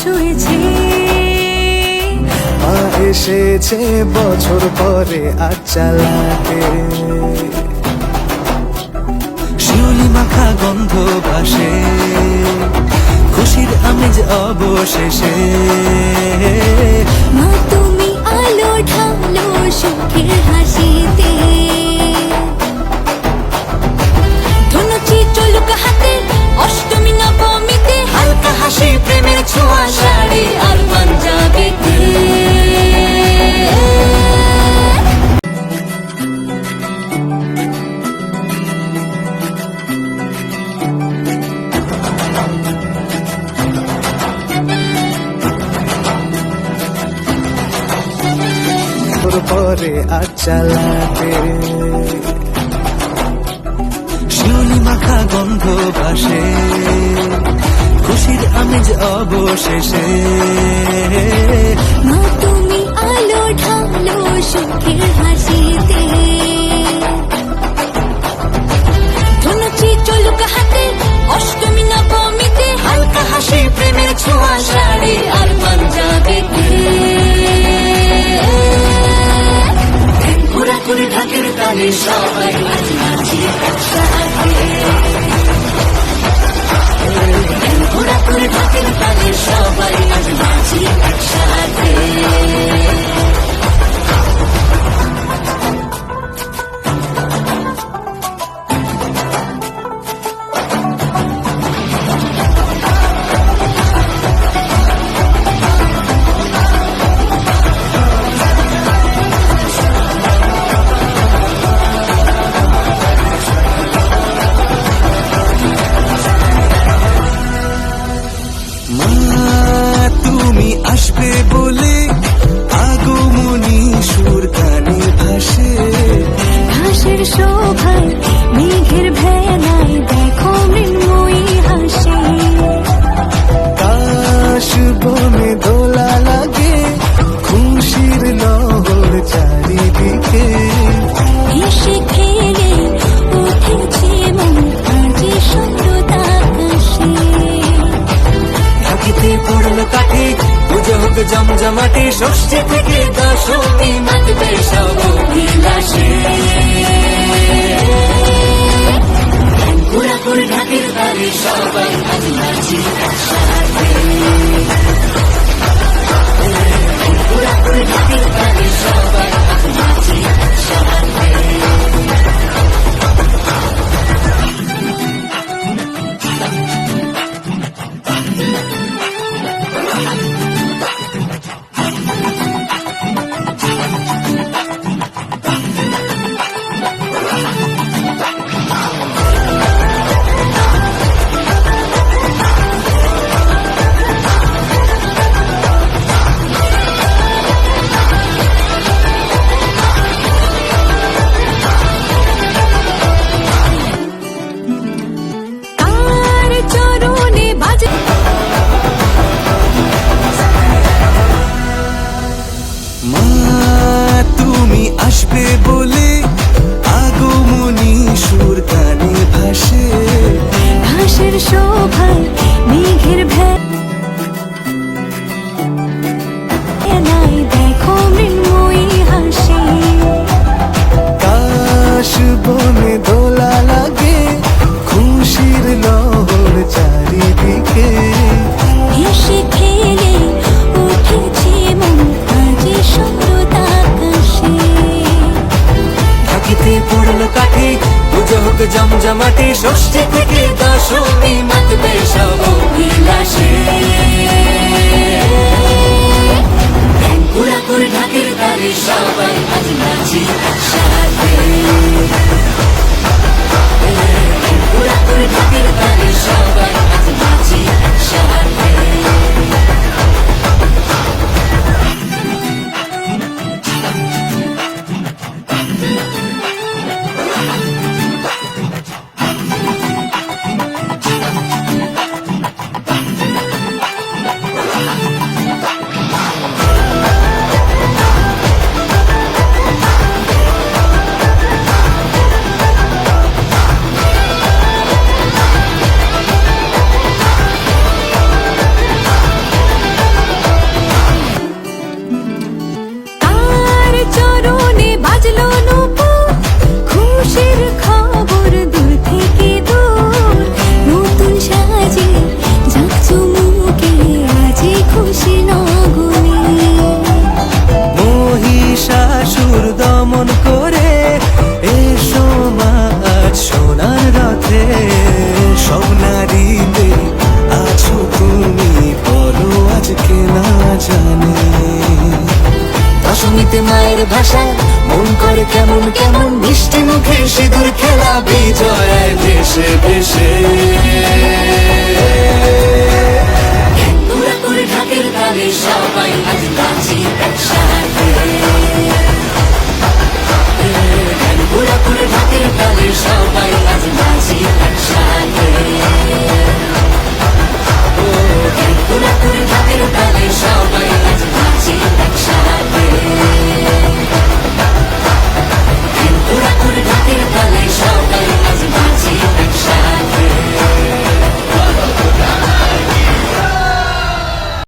ছুঁয়েছে। মা এসেছে বছর পরে আজ চালাতে, শিউলি মাখা গন্ধ ভাসে, খুশির আমেজ অবশেষে। মা তুমি আলো ঢালো সুখের হাসিতে, ধনুচি চলুক হাতে অষ্টমী নবমীতে, হালকা হাসি প্রেমের ছোঁয়া শাড়ি আর পাঞ্জাবিতে। পরে আজ চালাতে, শিউলি মাখা গন্ধ ভাসে, খুশির আমেজ অবশেষে। মা তুমি আলো ঢালো সুখের হাসিতে, ধনুচি চলুক হাতে অষ্টমী নবমীতে, হালকা হাসি প্রেমের ছোঁয়া শাড়ি আর পাঞ্জাবিতে। ঘোরাঘুরি ঢাকের তালে সবাই আজ নাচি একসাথে, ঘোরাঘুরি ঢাকের তালে সবাই আজ নাচি একসাথে। তুমি আসবে বলে আগমনী সুর কানে ভাসে, ঘাসের শোভায় মেঘের ভেলায় দেখো মৃন্ময়ী হাসে, কাশ বনে দোলা লাগে, খুশির লহর চারিদিকে। হেসে খেলে উঠেছে মন আজ সুন্দর আকাশে, ঢাকিতে পড়লো কাঠে পুজো হোক জমজমাটে, ষষ্ঠী থেকে দশমী মাতবে সব অভিলাষে। ঘোরাঘুরি ঢাকের তালে সবাই আজ নাচি একসাথে, ঘোরাঘুরি ঢাকের তালে সবাই আজ নাচি একসাথে। মা তুমি আসবে বলে আগমনী সুর কানে ভাসে, ঘাসের শোভায় মেঘের ভেলায় দেখো মৃন্ময়ী হাসে, কাশ বনে দোলা লাগে, খুশির লহর চারিদিকে। হেসে খেলে উঠেছে মন আজ সুন্দর আকাশে, ঢাকিতে পড়লো কাঠে পুজো হোক জমজমাটে, ষষ্ঠী থেকে দশমী মাতবে সব অভিলাষে। ভাষায় মন করে কেমন কেমন মিষ্টি মুখে সিঁদুর খেলা বিজয় ভেসে ভেসে